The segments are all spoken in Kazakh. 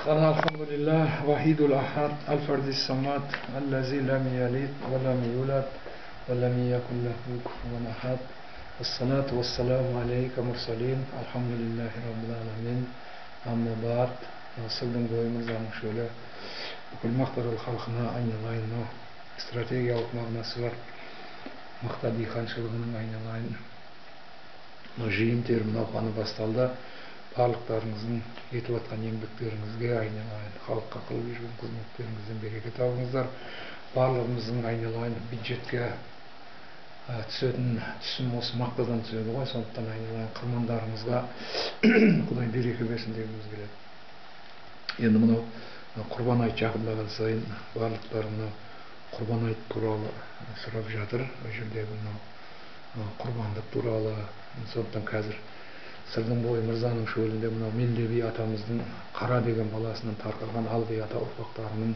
الحمد لله وحيد الأحد الفرد الصمد الذي لم يلد ولم يولد ولم يكن له كفوا أحد الصلاة والسلام عليك مرسلين الحمد لله رب العالمين أما بعد Сылдың бойымыздан шөлі бүкіл мақтарыл халқына айналайын стратегиялық мағынасы бар мақта диқаншылығының айналайын жиын терім науқаны басталды. Барлықтарыңыздың етіп атқан еңбектеріңізге айналайын, халыққа қылып жүрген қызметтеріңізден береке табыңыздар. Барлығымыздың айналайын бюджетке түсетін түсім осы мақтадан түседі ғой, сондықтан айналайын қырмандарыңызға Құдай береке берсін дегіміз келеді. Енді мынау құрбан айт жақындаған сайын барлықтарына құрбан айт туралы сұрап жатыр. Ол жердегі мынау құрбандық туралы, сондықтан қазір Сырдың бойы мырзаның шөлінде мынау Мелдеби атамыздың Қара деген баласынан тарқаған Алғи ата ұрпақтарының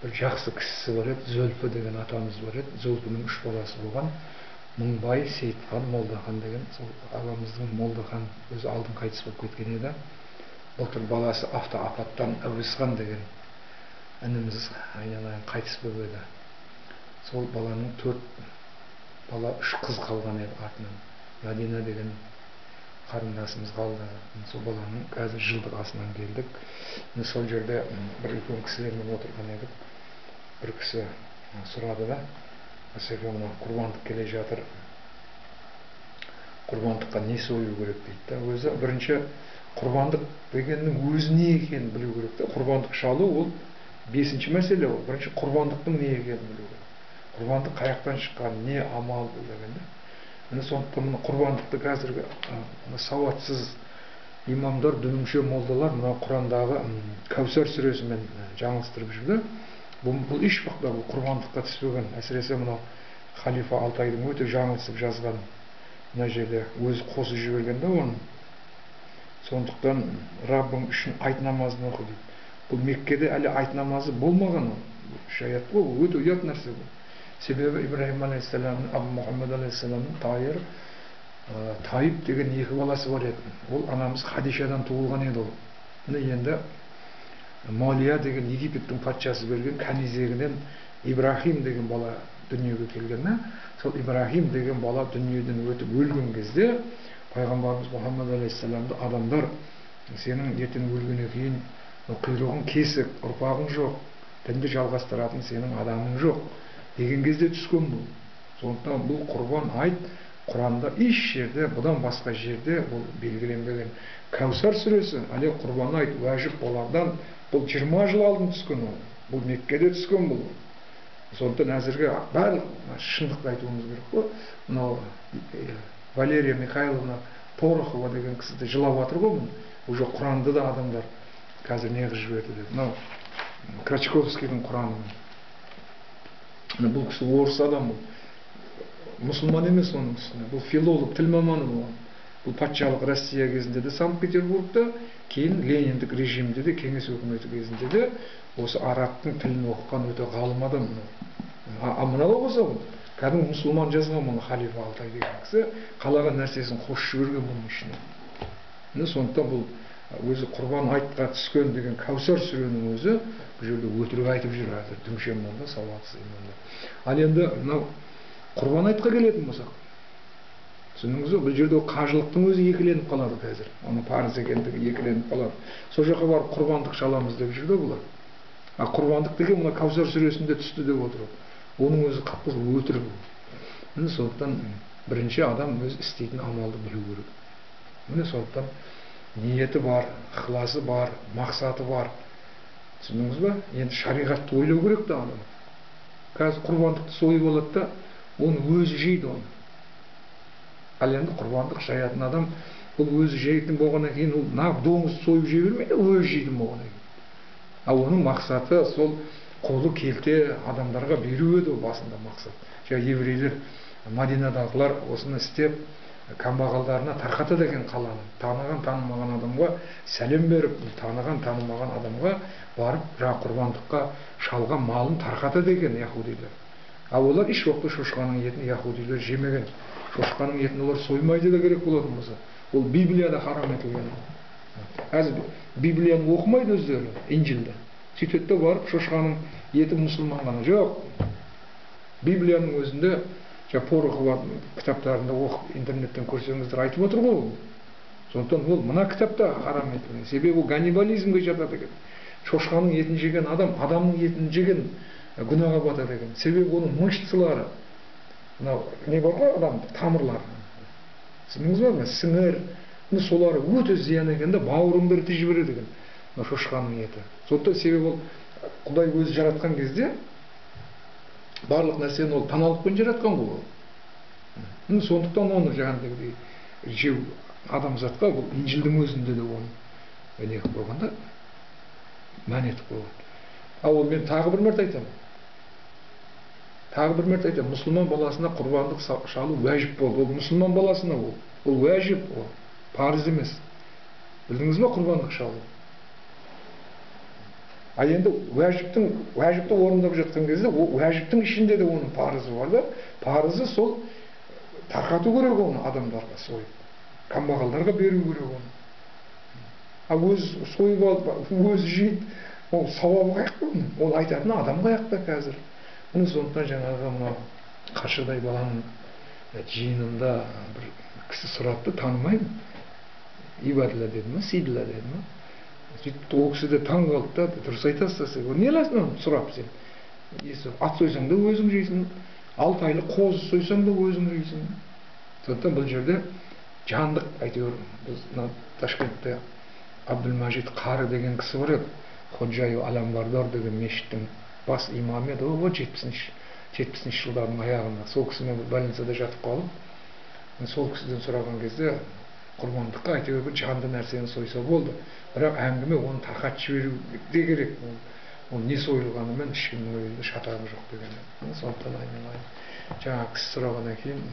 бір жақсы кісісі бар еді, Зөлфі деген атамыз бар еді. Зөлфінің 3 баласы болған. Мыңбай, Сейітхан, Молдахан деген сол ағамыздың Молдахан өзі алдын қайтыс болып кеткен еді. Былтыр баласы автоапаттан Әуесхан деген ініміз айналайын қайтыс болып еді. Сол баланың 4 бала 3 қыз қалған еді артынан. Мәдина деген қарындасымыз қалды. Сол баланың қазір жылдық асынан келдік. Сол жерде бір үлкен кісілермен отырған едік. Бір кісі сұрады да, Асеке, мына құрбандық келе жатыр. Құрбандыққа не сою керек дейді. Өзі бірінші құрбандық дегеннің өзі не екенін білу керек. Құрбандық шалу ол 5-ші мәселе. Бірінші құрбандықтың не екенін білу керек. Құрбандық қаяқтан шыққан, не амал дегенде. Сондықтан құрбандықты қазіргі сауатсыз имамдар, дүнімше молдалар мына Құрандағы Кәусар сүресімен жаңылыстырып жүрді. Бұл еш уақытта бұл құрбандыққа түспеген. Әсіресе мына халифа Алтайдың өте жаңылысып жазған мына жерде өзі қосып жіберген де оны. Сондықтан Раббың үшін айт намазын оқы дейді. Бұл Меккеде әлі айт намазы болмаған. Шаят қой, өте ұят нәрсе бұл. Себебі Ибраһим алейхиссаламның, Абу Мұхаммед алейхиссаламның Тайып деген 2 баласы бар еді. Ол анамыз Хадишадан туылған еді ол. Енді Малия деген Египеттің патшасы берген канизегінен Ибраһим деген бала дүниеге келген. Сол Ибраһим деген бала дүниеден өтіп өлген кезде пайғамбарымыз Мұхаммед алейхиссаламды адамдар сенің ертең өлгеннен кейін құйрығың кесік, ұрпағың жоқ, дінді жалғастыратын сенің адамың жоқ деген кезде түскен бұл. Сондықтан бұл құрбан айт Құранда еш жерде, бұдан басқа жерде бұл белгіленбеген. Кәусар сүресі, әле құрбан айт уәжіп болардан бұл 20 жыл алдын түскен ол. Бұл Меккеде түскен бұл. Сондықтан әзірге барлық шындықты айтуымыз керек қой. Мынау Валерия Михайловна Порохова деген кісі де жылап жатыр ғой. Уже Құранды да адамдар қазір не қылып жіберді деп. Мынау Крачковскийдің Құранын. Бұл кісі орыс адам, мұсылман емес оның үстіне. Бұл филолог, тіл маманы болған. Бұл патшалық Россия кезінде де Санкт-Петербургта, кейін Лениндік режимде де, кеңес өкіметі кезінде де осы арабтың тілін оқыған өте ғалым адам. Мынау болса, кәдімгі мұсылман жазған мұны халифа Алтай деген кісі, қалаған нәрсесін қосып жіберген бұның ішіне. Сондықтан бұл өзі құрбан айтқа түскен деген Кәусар сүренің өзі бұл жерде өтірік айтып жүр қазір дүмше молда, сауатсыз имамдар. Ал енді мынау құрбан айтқа келетін болсақ, түсіндіңіз бе? Бұл жерде қажылықтың өзі екіленіп қалады қазір. Оның парыз екендігі екіленіп қалады. Сол жаққа барып құрбандық шаламыз деп жүрді бұлар. Құрбандық деген мына Кәусар сүресінде түсті деп отырады. Оның өзі қап-қыз өтірік. Сондықтан бірінші адам өз істейтін амалды білу керек. Сондықтан ниеті бар, ықыласы бар, мақсаты бар. Түсіндіңіз бе? Енді шариғатты ойлау керек та адам. Қазір құрбандықты сойып алады да, оны өзі жейді оны. Ал енді құрбандық жаятын адам, бұл өзі жейтін болғаннан кейін, ол нағып доңыз сойып жей бермейді, өзі жейді болғаннан кейін. Ал оның мақсаты сол қолы келте адамдарға беру еді басында мақсат. Еврейлер, Мадинадағылар осыны істеп, камбағалдарына тарқатады екен қаланы. Таныған, танымаған адамға сәлем беріп, таныған, танымаған адамға барып құрбандыққа шалған малын тарқатады екен яһудилер. Ал олар еш уақытта шошқаның етін яһудилер жемеген. Шошқаның етін олар соймайды да керек болатын болса. Ол Библияда харам етілген. Әзір Библияны оқымайды өздері, Инжилді. Сөйтеді де барып, шошқаның еті мұсылман ғана. Жоқ. Библияның өзінде, Порохова кітаптарында оқып, интернеттен көрсеңіздер айтып отыр ғой. Сондықтан ол мына кітапта харам етілген. Себебі ол ганнибализмге жатады екен. Шошқаның етін жеген адам, адамның етін жеген күнәға батады екен. Себебі оның мышцалары, мынау не бар ғой адамның тамырлары. Сіңіңіз бар ма? Сіңір. Солары өте зиян екен де, бауырыңды ірітіп жібереді екен. Шошқаның еті. Сондықтан себебі ол Құдай өзі жаратқан кезде барлық нәрсені ол таналықпен жаратқан ғой. Сондықтан оны жаңағыдай жеу адамзатқа бұл Инжилдің өзінде де оны не қылып қойған да, мән етіп қойған. Ал ол мен тағы бір мәрте айтамын. Тағы бір мәрте айтамын. Мұсылман баласына құрбандық шалу уәжіп болды. Ол мұсылман баласына ол. Ол уәжіп, ол парыз емес. Білдіңіз ба құрбандық шалу? А енді уәжіпті орындап жатқан кезде, уәжіптің ішінде де оның парызы бар да. Парызы сол тарқату керек оны адамдарға сойып. Қамбағалдарға беру керек оны. А өзі сойып алып, өзі жейді. Ол сауабы қаяқта оның. Ол айтатын адам қаяқта қазір. Сондықтан жаңағы мына Қаршадай баланың жиынында бір кісі сұрапты, танымаймын. Ибаділла деді ма, Сейділла деді ма? Сөйтіп ол кісі де таң қалды да, дұрыс айтасыз, не аласың оны сұрап сен? Ат сойсаң да өзің жейсің, 6 айлық қозы сойсаң да өзің жейсің. Сондықтан бұл жерде жандық, әйтеуір біз Ташкентте Абдулмажид Қары деген кісі бар еді. Ходжайу Аламбардар деген мешіттің бас имамы еді. Ол 70-ші жылдардың аяғында. Сол кісімен больницада жатып қалып, сол кісіден сұраған кезде құрбандыққа әйтеуір бір жанды нәрсені сойса болды. Бірақ әңгіме оны тарқатып жіберу де керек. Ол не сойылғанымен ешкімнің өзінде шатағы жоқ деген. Сондықтан айналайын. Жаңа кісі сұрағаннан кейін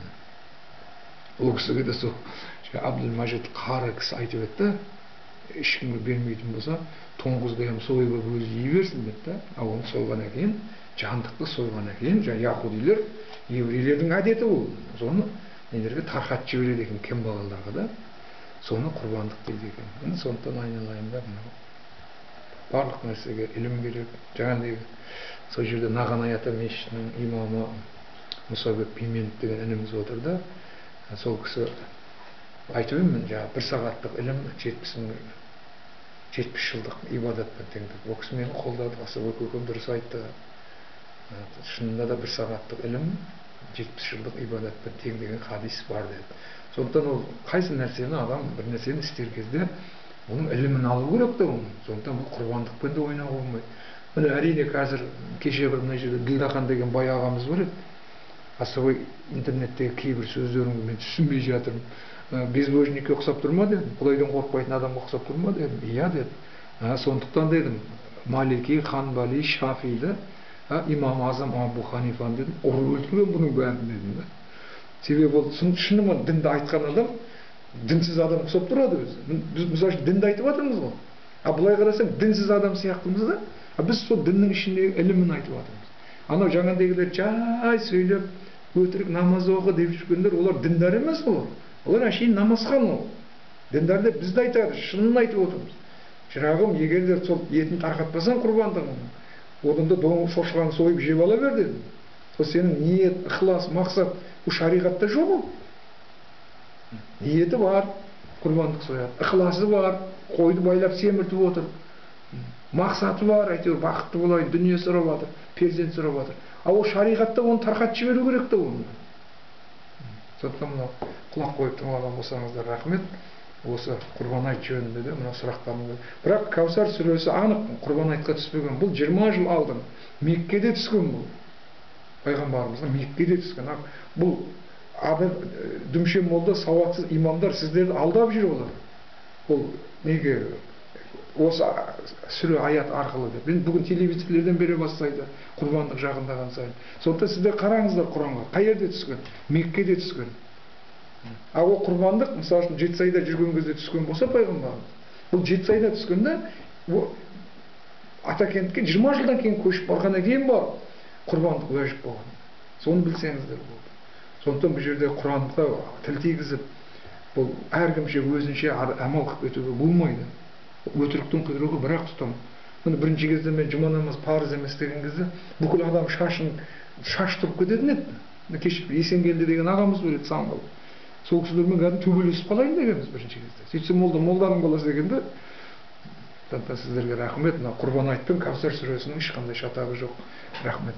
ол кісіге де сол Абдулмажид Қары кісі айтып еді, ешкімге бермейтін болса, тоңғызды сойып өзі жей берсін деді. А оны сойғаннан кейін, жандықты сойғаннан кейін, яһудилер, еврейлердің әдеті ол. Соны нелерге тарқатып жібереді екен, кембағалдарға да. Соны құрбандық дейді екен. Сондықтан айналайын да, барлық нәрсеге ілім керек. Жаңағыдай сол жерде Нағанаята мешітінің имамы Мұсабек Пимент деген ініміз отыр да. Сол кісі айтып едім, бір сағаттық ілім 70 жылдық ибадатпен теңдік. Ол кісі мені қолдады, Асабек көкем дұрыс айтты. Шынында да бір сағаттық ілім 70 жылдық ибадатпен тең деген хадис бар деді. Сондықтан ол қайсы нәрсені адам бір нәрсені істер кезде оның ілімін алу керек те оның. Сондықтан бұл құрбандықпен де ойнауға болмайды. Міне әрине қазір кеше бір мына жерде Ділдахан деген бай ағамыз бар еді. Асабай интернеттегі кейбір сөздерін мен түсінбей жатырмын. Безбожникке ұқсап тұр ма дедім. Құдайдан қорықпайтын адамға ұқсап тұр ма дедім. Иә деді. Сондықтан дедім, Малики, Ханбали, Шафиді, Имам Азам Абу Ханифаны дедім, ұрып өлтірген бұның бәрін дедім. Себебі ол шынымен дінді айтқан адам дінсіз адам ұқсап тұрады өзі. Біз мысалы дінді айтып жатырмыз ғой. А былай қарасаң дінсіз адам сияқтымыз да. Біз сол діннің ішіндегі ілімін айтып жатырмыз. Анау жаңағыдағылар жай сөйлеп, өтірік намаз оқы деп жүргендер, олар діндар емес олар. Олар әшейін намазхан ол. Діндар деп бізді айтады, шынын айтып отырмыз. Шырағым, егер де сол етін тарқатпасаң құрбандығын, одан да шошқаны сойып жеп ала бер дедім. Сол сенің ниет, ықылас, мақсат, бұл шариғатта жоқ ол. Ниеті бар, құрбандық сояды. Ықыласы бар, қойды байлап семіртіп отыр. Мақсаты бар, әйтеуір бақытты болайын, дүние сұрап жатыр, перзент сұрап жатыр. Ал ол шариғатта оны тарқатып жіберу керек те оны. Сондықтан мынау құлақ қойып тыңдаған болсаңыздар рахмет. Осы құрбан айт жөнінде де мына сұрақтарым. Бірақ Кәусар сүресі анық құрбан айтқа түспеген. Бұл 20 жыл алдын Меккеде түскен бұл. Пайғамбарымыздың Меккеде түскен. Бұл дүмше молда сауатсыз имамдар сіздерді алдап жүр олар. Ол неге осы сүре аят арқылы деп. Бүгін телевизорлерден бере бастайды құрбандық жағындаған сайын. Сондықтан сіздер қараңыздар Құранға. Қай жерде түскен? Меккеде түскен. Ал ол құрбандық, мысалы үшін Жетісайда жүрген кезде түскен болса пайғамбарымыз. Бұл Жетісайда түскенде Атакентке 20 жылдан кейін көшіп барғаннан кейін бар құрбандық уәжіп болған. Соны білсеңіздер болды. Сондықтан бұл жерде Құранға тіл тигізіп, бұл әркімше өзінше амал қылып кетуге болмайды. Өтіріктің құдіреті бірақ тұтам. Міне бірінші кезде мен жұма намаз парыз емес деген кезде бүкіл адам шаш тұрып кететін еді. Кеше Есенгелді деген ағамыз бар еді, Саңғыл. Сол кісілермен кәдімгі төбелесіп қалайын дегенбіз бірінші кезде. Сөйтсем молданың баласы дегенде, сіздерге рахмет, мына Құрбан айт пен Кәусар сүресінің ешқандай шатағы жоқ. Рахмет.